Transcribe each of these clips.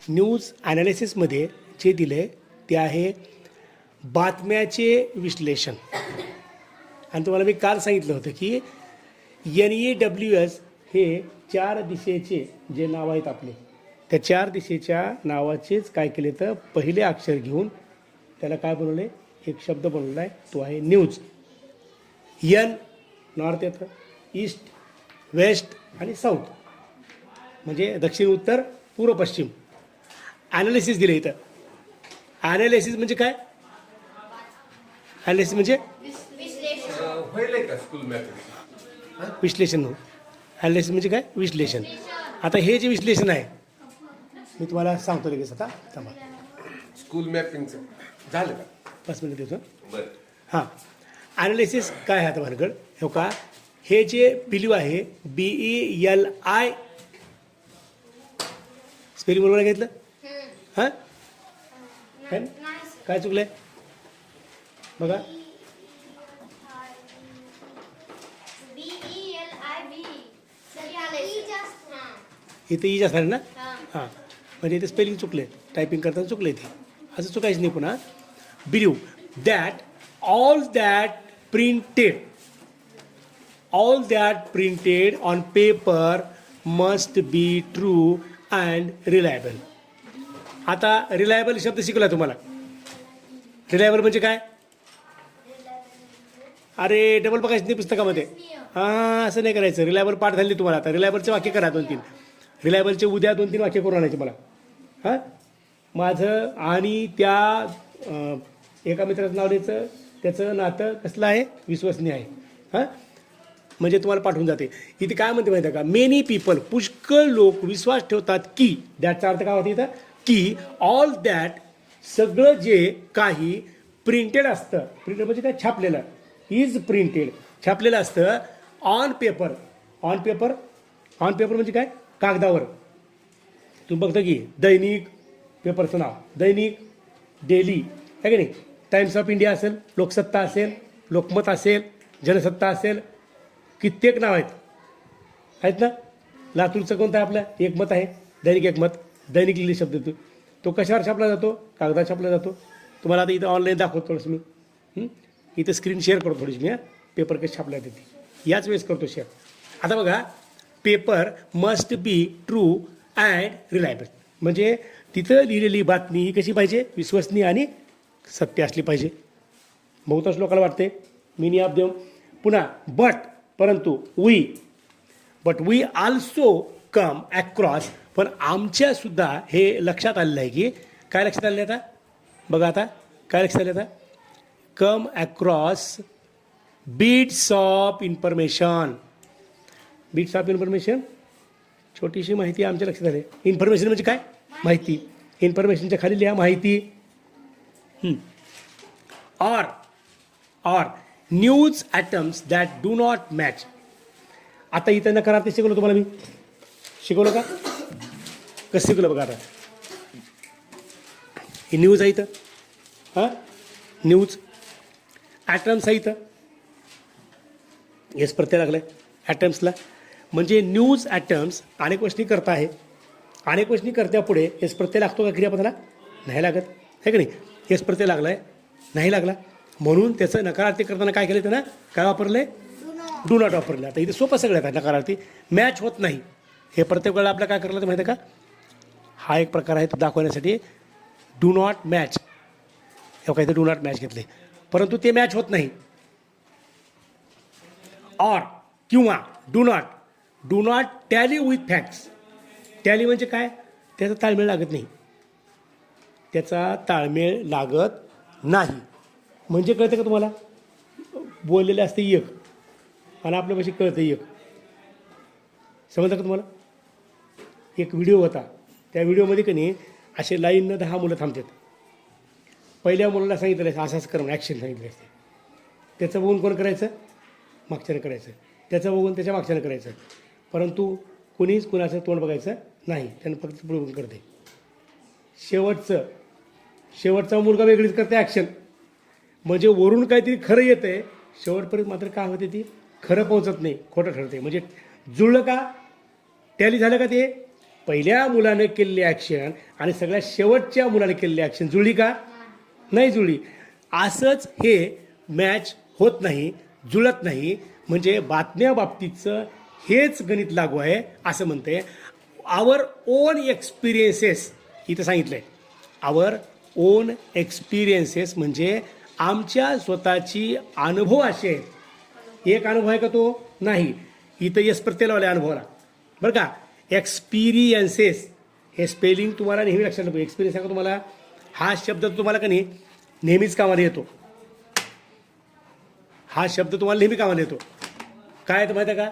News ॲनालिसिसमध्ये जे दिले ते आहे बातम्याचे विश्लेषण. आणि तुम्हाला मी काल सांगितलं होतं की NEWS हे 4 दिशेचे जे नाव आहेत आपले, त्या 4 दिशेच्या नावाचेच काय केले तर पहिले अक्षर घेऊन त्याला काय बनवले, एक शब्द बनवला आहे, तो आहे न्यूज. N नॉर्थ येतं, ईस्ट, वेस्ट आणि साऊथ, म्हणजे दक्षिण, उत्तर, पूर्व, पश्चिम. ॲनालिसिस दिले इथं. ॲनालिसिस म्हणजे काय? ॲनालिसिस म्हणजे विश्लेषण. ॲनालिसिस म्हणजे काय? विश्लेषण. आता हे जे विश्लेषण आहे मी तुम्हाला सांगतो लगेच. आता थांबा, स्कूल मॅपिंगचं झालं का? 5 मिनिट देतो. बरं. हां, ॲनालिसिस काय आहे आता भानगड हो का? हे जे बिलीव आहे BELI, स्पेलिंग बरोबर घेतलं? हां, काय चुकलं आहे बघा. इथे ई जास्त आहे ना. हां, म्हणजे इथे स्पेलिंग चुकले, टायपिंग करताना चुकले. ते असं चुकायचं नाही पुन्हा. Believe that all that printed on paper must be true and reliable. आता रिलायबल शब्द शिकला तुम्हाला. रिलायबल म्हणजे काय? अरे डबल बघायचं नाही पुस्तकामध्ये. हां, असं नाही करायचं. रिलायबल पाठ झाली तुम्हाला. आता रिलायबलचे वाक्य करा 2-3. रिलायबलचे उद्या 2-3 वाक्य करून आणायचे मला. हां, माझं आणि त्या एका मित्राचं नाव द्यायचं, त्याचं नातं कसलं आहे? विश्वसनीय आहे. हां, म्हणजे तुम्हाला पाठवून जाते. इथे काय म्हणते माहिती आहे का? मेनी पीपल, पुष्कळ लोक विश्वास ठेवतात की, दॅटचा अर्थ काय होता इथं? की ऑल दॅट, सगळं जे काही प्रिंटेड असतं, प्रिंटेड म्हणजे काय? छापलेलं. इज प्रिंटेड, छापलेलं असतं. On paper, on paper, on paper म्हणजे काय? कागदावर. तुम्ही बघता की दैनिक, पेपरचं नाव दैनिक, डेली, आहे की नाही? टाइम्स ऑफ इंडिया असेल, लोकसत्ता असेल, लोकमत असेल, जनसत्ता असेल, कित्येक नाव आहेत ना. लातूरचं कोणतं आहे आपलं? एकमत आहे, दैनिक एकमत. दैनिक लिहिली शब्द तो कशावर छापला जातो? कागदावर छापला जातो. तुम्हाला आता इथं ऑनलाईन दाखवतो थोडंसं मी. इथं स्क्रीन शेअर करतो थोडीशी मी. पेपर कसे छापला जाते ती याच वेळेस करतो शेअर. आता बघा, paper must be true and reliable, म्हणजे तिथं लिहिलेली बातमी ही कशी पाहिजे? विश्वसनीय आणि सत्य असली पाहिजे. बहुतांश लोकांना वाटते मिनी ऑफ देम. पुन्हा बट, परंतु but we also come across, पण आमच्यासुद्धा हे लक्षात आलेलं आहे की काय लक्षात आलेलं आहे आता बघा. आता काय लक्षात आलं? आता come across bits of information. Bits of information, छोटीशी माहिती आमच्या लक्षात आली. इन्फॉर्मेशन म्हणजे काय? माहिती. इन्फॉर्मेशनच्या खाली लिहा माहिती. Or news items that do not match. आता इथं नकारार्थी शिकवलं तुम्हाला मी. शिकवलं का? कसं शिकवलं बघा. आता ही न्यूज आहे इथं. हां, न्यूज. ॲटम्स आहे इथं. येस प्रत्यय लागलाय ॲटम्सला. म्हणजे न्यूज ॲटम्स अनेक वचनी करता आहे. अनेक वचनी करत्यापुढे येस प्रत्यय लागतो का क्रियापदाला? नाही लागत, आहे की नाही? येस प्रत्यय लागलाय, नाही लागला. म्हणून त्याचं नकारार्थी करताना काय केलं त्यानं? काय वापरलं आहे? डू नॉट वापरलं. आता इथे सोपं सगळं आहे. नकारार्थी मॅच होत नाही. हे प्रत्येक वेळेला आपल्याला काय करायला तर माहिती आहे का? हा एक प्रकार आहे तो दाखवण्यासाठी. डू नॉट मॅच, हे काही तर डू नॉट मॅच घेतले, परंतु ते मॅच होत नाही. ऑर किंवा do not tally with facts. Tally म्हणजे काय? त्याचा ताळमेळ लागत नाही. त्याचा ताळमेळ लागत नाही म्हणजे कळतं का तुम्हाला? बोललेले असते एक आणि आपल्यापाशी कळतं एक. समजतं का तुम्हाला? एक व्हिडिओ होता, त्या व्हिडिओमध्ये की नाही असे लाईननं 10 मुलं थांबतात. पहिल्या मुलाला सांगितलं असं असं करून ॲक्शन सांगितलं असते. त्याचं बघून कोण करायचं? मागच्यानं करायचं. त्याचं बघून त्याच्या मागच्यानं करायचं. परंतु कोणीच कुणाचं तोंड बघायचं नाही, त्यानं फक्त बघून करते. शेवटचा मुलगा वेगळीच करते ॲक्शन. म्हणजे वरून काहीतरी खरं येतं आहे, शेवटपर्यंत मात्र काय होते ती खरं पोहोचत नाही, खोटं ठरते. म्हणजे जुळलं का? टॅली झालं का? ते पहिल्या मुलानं केलेली ॲक्शन आणि सगळ्या शेवटच्या मुलाने केलेली ॲक्शन जुळली का? नाही जुळली. असंच हे मॅच होत नाही, जुळत नाही. म्हणजे बातम्या बाबतीतचं हेच गणित लागू आहे असं म्हणते. आवर ओन एक्सपिरियन्सेस इथं सांगितलं आहे. आवर ओन एक्सपिरियन्सेस म्हणजे आमच्या स्वतःची अनुभव असे आहेत. एक अनुभव आहे का तो? नाही. इथं यश प्रत्यय लावला अनुभवाला बरं का. एक्सपिरियन्सेस हे स्पेलिंग तुम्हाला नेहमी लक्षात नको. एक्सपिरियन्स आहे का तुम्हाला? हा शब्द तुम्हाला का नाही नेहमीच कामाला येतो. हा शब्द तुम्हाला नेहमी कामाला येतो. काय आहे माहिती आहे का?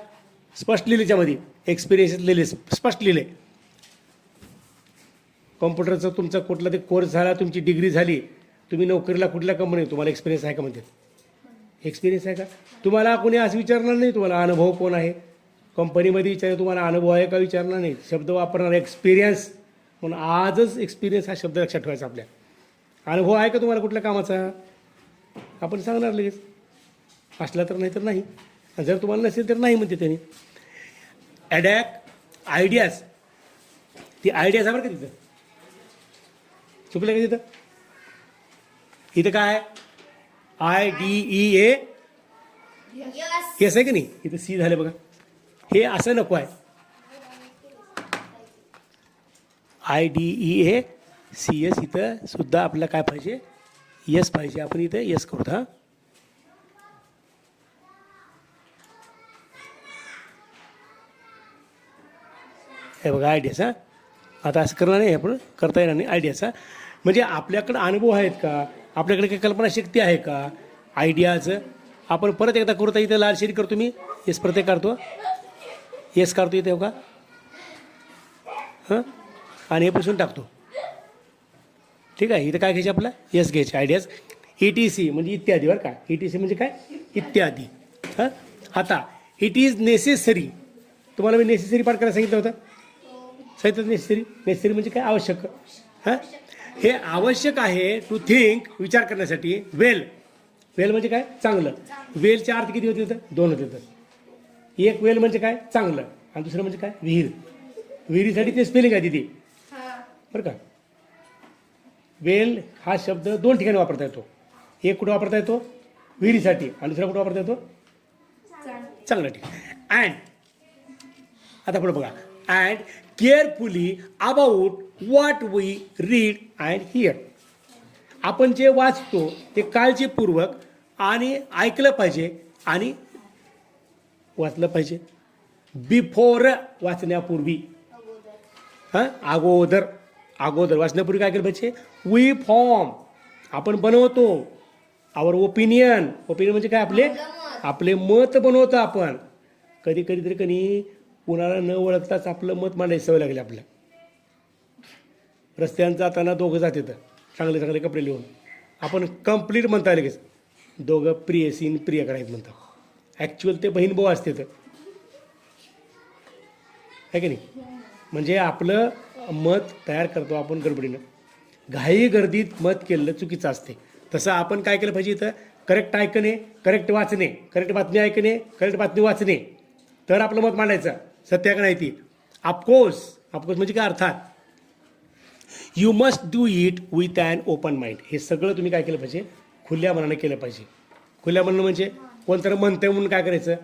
स्पष्ट लिहिले त्यामध्ये एक्सपिरियन्सेस लिहिले, स्पष्ट लिहिले. कॉम्प्युटरचं तुमचा कुठला ते कोर्स झाला, तुमची डिग्री झाली, तुम्ही नोकरीला कुठल्या कंपनीत तुम्हाला एक्सपिरियन्स आहे का म्हणते? एक्सपिरियन्स आहे का? तुम्हाला कोणी असं विचारणार नाही तुम्हाला अनुभव कोण आहे. कंपनीमध्ये विचार तुम्हाला अनुभव आहे का विचारणार नाही. शब्द वापरणार एक्सपिरियन्स. म्हणून आजच एक्सपिरियन्स हा शब्द लक्षात ठेवायचा आपल्या. अनुभव आहे का तुम्हाला कुठल्या कामाचा? आपण सांगणार लगेच. असला तर नाही तर नाही. जर तुम्हाला नसेल तर नाही म्हणते त्यांनी. ॲडॅक आयडियाज. ती आयडियाज आहे बरं का तिथं. चुकलं का तिथं? इथं काय IDEA येस आहे की नाही? इथं सी झालं बघा. हे असं नको आहे. IDEA CS इथं सुद्धा आपल्याला काय पाहिजे? यस पाहिजे. आपण इथं यस करू. हां हे बघा आयडियाज. हां आता असं करणार नाही आपण, करता येणार नाही आयडियाचा. म्हणजे आपल्याकडं अनुभव आहेत का? आपल्याकडे काही कल्पनाशक्ती आहे का? आयडियाचं आपण परत एकदा करू. तर इथं लाल शेरी करतो मी. येस प्रत्येक काढतो. येस काढतो इथे का? हां आणि हे पुसून टाकतो. ठीक आहे. इथं काय घ्यायचे आपलं? येस घ्यायचे. आयडियाज ETC म्हणजे इत्यादी बरं का. ETC म्हणजे काय? इत्यादी. हां आता इट इज नेसेसरी. तुम्हाला मी नेसेसरी पाठ करायला सांगितलं होतं. सांगितलं नेसेसरी. नेसेसरी म्हणजे काय? आवश्यक. हां हे आवश्यक आहे टू थिंक विचार करण्यासाठी. वेल. वेल म्हणजे काय? चांगलं. वेलचे अर्थ किती होते तर? 2 होते तर. एक वेल म्हणजे काय? चांगलं. आणि दुसरं म्हणजे काय? विहीर. विहिरीसाठी ते स्पेलिंग आहे तिथे बरं का. वेल हा शब्द 2 ठिकाणी वापरता येतो. एक कुठं वापरता येतो? विहिरीसाठी. आणि दुसरा कुठं वापरता येतो? चांगलं. ठीक. अँड आता पुढे बघा. And carefully about what we read and hear. आपण जे वाचतो ते काळजीपूर्वक आणि ऐकलं पाहिजे आणि वाचलं पाहिजे. बिफोर वाचण्यापूर्वी. हां अगोदर. अगोदर वाचण्यापूर्वी काय केलं पाहिजे? वी फॉर्म आपण बनवतो. आवर ओपिनियन. ओपिनियन म्हणजे काय? आपले मत बनवतो आपण. कधी कधी तरी कधी कुणाला न ओळखताच आपलं मत मांडायची सवय लागली आपल्या. रस्त्यानं जाताना दोघं जात येतं चांगले चांगले कपडे लिहून. आपण कंप्लीट म्हणता लगेच दोघं प्रियसीन प्रियकडे आहेत म्हणतात. ॲक्च्युअल ते बहीण भाऊ असते तर आहे की नाही. म्हणजे आपलं मत तयार करतो आपण गडबडीनं. घाई गर्दीत मत केलेलं चुकीचं असते. तसं आपण काय केलं पाहिजे? इथं करेक्ट ऐकणे, करेक्ट वाचणे, करेक्ट बातमी ऐकणे, करेक्ट बातमी वाचणे, तर आपलं मत मांडायचं. सत्य का नाही ती? ऑफकोर्स. ऑफकोर्स म्हणजे काय? अर्थात. You must do it with an open mind. हे सगळं तुम्ही काय केलं पाहिजे? खुल्या मनाने केलं पाहिजे. खुल्या मनानं म्हणजे कोणतरी म्हणतंय म्हणून काय करायचं?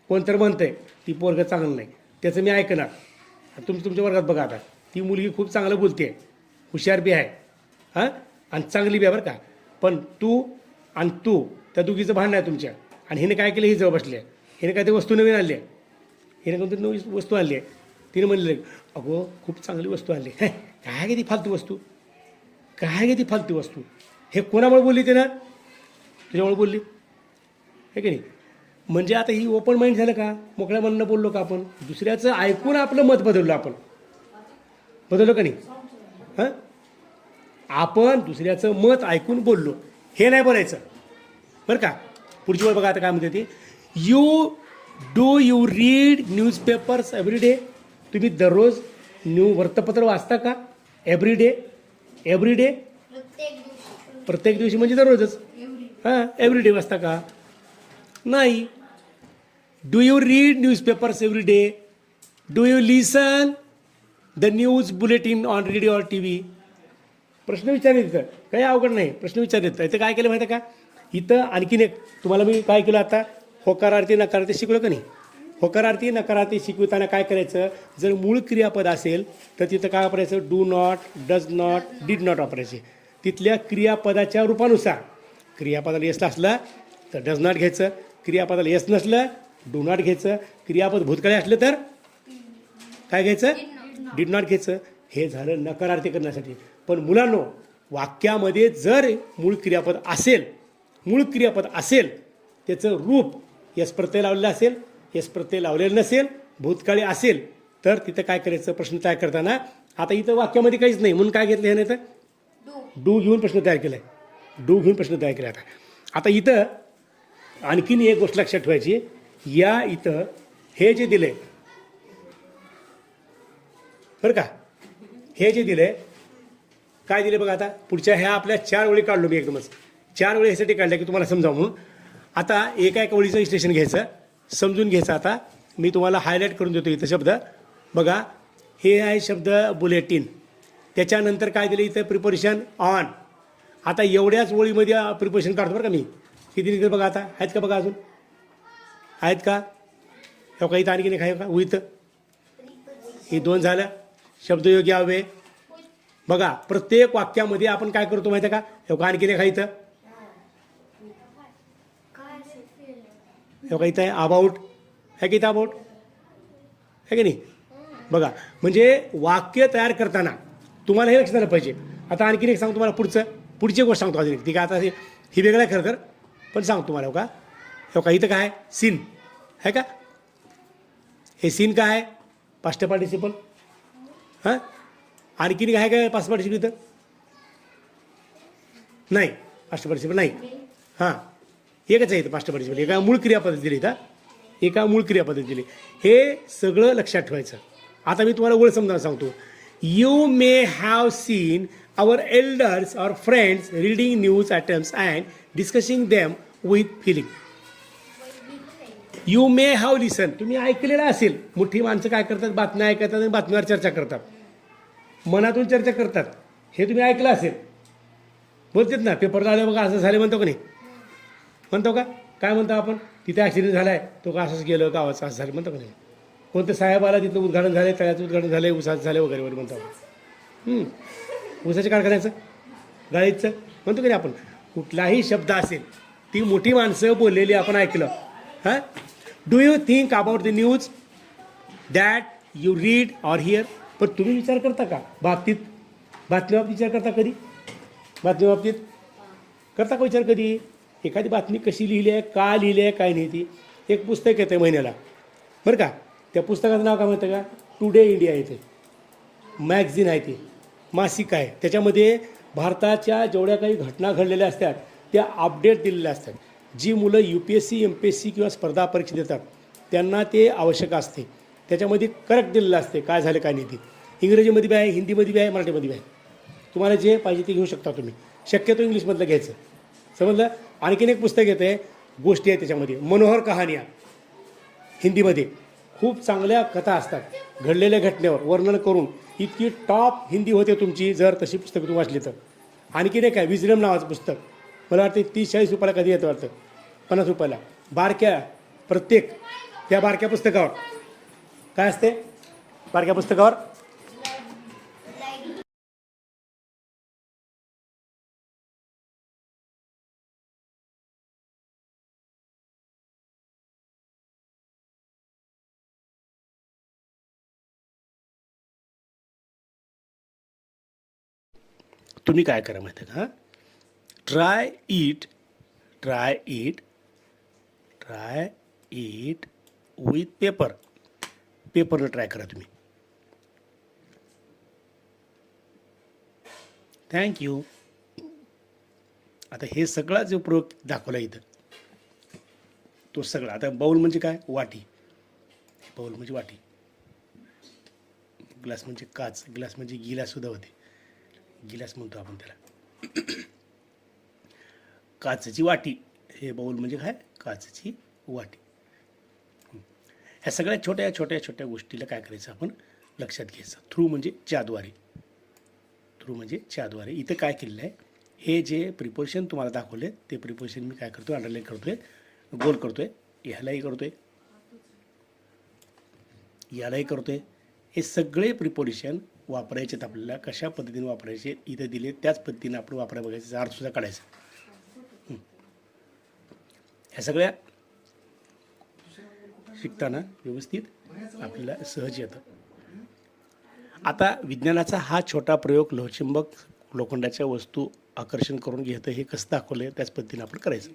कोणतरी म्हणतंय ती पोरगं चांगलं नाही त्याचं मी ऐकणार. तुमच्या वर्गात बघा आता ती मुलगी खूप चांगलं बोलते आहे, हुशार बी आहे हां आणि चांगली बी आहे बरं का. पण तू त्या दोघीचं भांडण आहे तुमच्या. आणि हिने काय केलं? ही जवळ बसली आहे. हिने काय ते वस्तू नवीन आणली आहे. हिने कोणतरी नवी वस्तू आणली आहे. तिने म्हणले अगो खूप चांगली वस्तू आणली. काय ती फालतू वस्तू? काय ती फालतू वस्तू? हे कोणामुळे बोलली ते ना? तुझ्यामुळे बोलली आहे की नाही. म्हणजे आता ही ओपन माइंड झालं का? मोकळ्या मनानं बोललो का आपण? दुसऱ्याचं ऐकून आपलं मत बदललो आपण. बदललो का नाही? हां आपण दुसऱ्याचं मत ऐकून बोललो हे नाही बोलायचं बरं का. पुढची वेळ बघा आता काय म्हणते ती. You read newspapers every day. तुम्ही दररोज वृत्तपत्र वाचता का? एव्हरी डे प्रत्येक दिवशी म्हणजे दररोजच. हां एव्हरी डे वाचता का? नाही. Do you read newspapers every day? Do you listen the news bulletin on radio और टी व्ही. प्रश्न विचारले तिथं, काही अवघड नाही, प्रश्न विचारले. इथं काय केलं माहिती आहे का, इथं आणखीन एक तुम्हाला मी काय केलं आता, होकारार्थी नकारार्थी शिकलो का नाही. होकारार्थी नकारार्थी शिकवताना काय करायचं, जर मूळ क्रियापद असेल तर तिथं काय वापरायचं, do not, does not, did not वापरायचे. तिथल्या क्रियापदाच्या रूपानुसार क्रियापदाला येस असलं तर डज नॉट घ्यायचं, क्रियापदाला येस नसलं डू नॉट घ्यायचं, क्रियापद भूतकाळी असलं तर काय घ्यायचं, डिड नॉट घ्यायचं. हे झालं नकारार्थी करण्यासाठी. पण मुलांनो, वाक्यामध्ये जर मूळ क्रियापद असेल त्याचं रूप यस प्रत्यय लावलेलं असेल, यस प्रत्यय लावलेलं नसेल, भूतकाळी असेल तर तिथं काय करायचं, प्रश्न तयार करताना. आता इथं वाक्यामध्ये काहीच नाही म्हणून काय घेतलं हे नाही तर डू घेऊन प्रश्न तयार केला आहे, डू घेऊन प्रश्न तयार केला. आता इथं आणखीन एक गोष्ट लक्षात ठेवायची, या इथं हे जे दिले बरं का, हे जे दिले काय दिले बघा. आता पुढच्या ह्या आपल्या 4 ओळी काढलो मी एकदमच, 4 ओळी ह्यासाठी काढल्या की तुम्हाला समजावं म्हणून. आता एका ओळीचं विश्लेषण घ्यायचं, समजून घ्यायचं. आता मी तुम्हाला हायलाईट करून देतो इथं शब्द बघा. हे आहे शब्द बुलेटिन, त्याच्यानंतर काय दिलं इथं प्रिपोजिशन ऑन. आता एवढ्याच ओळीमध्ये प्रिपोजिशन काढतो बरं का मी. किती निघतं बघा. आता आहेत का बघा, अजून आहेत का, हो का, इथं आणखीन एक आहे का, विथ, ही 2 झालं. शब्दयोगी अव्यय बघा. प्रत्येक वाक्यामध्ये आपण काय करतो माहिती आहे का, हो का, आणखीन एक आहे इथं, हो का, इथं आहे अबाउट, आहे की इथं अबाउट, आहे की नाही बघा. म्हणजे वाक्य तयार करताना तुम्हाला हे लक्षात आलं पाहिजे. आता आणखीन एक सांगतो तुम्हाला, पुढची गोष्ट सांगतो अजून एक. ठीक आहे, आता ही वेगळं आहे खरं तर, पण सांगतो तुम्हाला. हो का, इथं काय आहे, सीन आहे का, हे सीन काय आहे, पास्ट पार्टिसिपल. हां, आणखीन काय काय पास्ट पार्टिसिपल इथं नाही, पास्ट पार्टिसिपल नाही. हां, एकच आहे इथं पास्ट पार्टिसिपल, एका मूळ क्रियापद्धती दिली इथं, एका मूळ क्रियापद्धती दिली. हे सगळं लक्षात ठेवायचं. आता मी तुम्हाला ओळ समजावून सांगतो. You may have seen our elders और friends reading news items and discussing them with feeling. You may have listen, तुम्ही ऐकलेलं असेल. मोठी माणसं काय करतात, बातम्या ऐकतात आणि बातम्यावर चर्चा करतात, मनातून चर्चा करतात. हे तुम्ही ऐकलं असेल, बोलतात ना, पेपरला आलं बघा असं झालं म्हणतो का नाही, म्हणतो का, काय म्हणतो आपण, तिथे ॲक्सिडेंट झाला आहे, तो का असंच गेलं गावाचं असं झालं म्हणतो का नाही. कोणतं साहेब आला, तिथलं उद्घाटन झालं, तळ्याचं उद्घाटन झालं, उसाचं झालं वगैरे वगैरे म्हणतो आपण. उसाच्या कारखान्याचं, गाडीचं म्हणतो की नाही आपण. कुठलाही शब्द असेल, ती मोठी माणसं बोललेली आपण ऐकलं. हां, do you think about the news that you read or here. पण तुम्ही विचार करता का बातम्या विचार करता कधी, बातम्या बाबतीत करता का विचार कधी. एखादी बातमी कशी लिहिली आहे, का लिहिली आहे, काय नाही. ती एक पुस्तक येतं महिन्याला बरं का, त्या पुस्तकाचं नाव काय म्हणतं का, टुडे इंडिया येते, मॅगझिन आहे, ते मासिक आहे. त्याच्यामध्ये भारताच्या जेवढ्या काही घटना घडलेल्या असतात त्या अपडेट दिलेल्या असतात. जी मुलं UPSC MPSC किंवा स्पर्धा परीक्षा देतात त्यांना ते आवश्यक असते. त्याच्यामध्ये करेक्ट दिलेलं असते काय झालं काय नाही. ते इंग्रजीमध्ये बी आहे, हिंदीमध्ये बी आहे, मराठीमध्ये बी आहे. तुम्हाला जे पाहिजे ते घेऊ शकता तुम्ही. शक्यतो इंग्लिशमधलं घ्यायचं, समजलं. आणखीन एक पुस्तक येतं आहे, गोष्टी आहे त्याच्यामध्ये, मनोहर कहाण्या, हिंदीमध्ये खूप चांगल्या कथा असतात, घडलेल्या घटनेवर वर्णन करून. इतकी टॉप हिंदी होते तुमची जर तशी पुस्तकं तुम्ही वाचली तर. आणखीन एक आहे विजडम नावाचं पुस्तक, मला वाटते 30-40 रुपयाला कधी येतं वाटतं, 50 रुपयाला. बारक्या प्रत्येक त्या बारक्या पुस्तकावर काय असते, बारक्या पुस्तकावर तुम्ही काय करा माहिती आहे का, ट्राय इट विथ पेपरनं ट्राय करा तुम्ही. थँक्यू. आता हे सगळा जो प्रयोग दाखवला इथं तो सगळा. आता बाउल म्हणजे काय, वाटी, बाउल म्हणजे वाटी, ग्लास म्हणजे काच, ग्लास म्हणजे गिलास सुद्धा होते, गिलास म्हणतो आपण त्याला. काचेची वाटी, हे बाउल म्हणजे काय, काचेची वाटी. ह्या सगळ्या छोट्या छोट्या छोट्या गोष्टीला काय करायचं आपण, लक्षात घ्यायचं. थ्रू म्हणजे च्याद्वारे. थ्रू म्हणजे च्याद्वारे. इथं काय केलेलं आहे, हे जे प्रिपोजिशन तुम्हाला दाखवले ते प्रिपोजिशन मी काय करतो, अंडरलाईन करतोय, गोल करतोय, ह्यालाही करतोय, यालाही करतोय. हे सगळे प्रिपोजिशन वापरायचे आहेत आपल्याला. कशा पद्धतीने वापरायचे इथं दिले त्याच पद्धतीने आपण वापरायला बघायचं, अर्थसुद्धा काढायचा. ह्या सगळ्या शिकताना व्यवस्थित आपल्याला सहज येतं. आता विज्ञानाचा हा छोटा प्रयोग लोहचुंबक लोखंडाच्या वस्तू आकर्षण करून घेतं हे कसं दाखवलं आहे त्याच पद्धतीने आपण करायचं.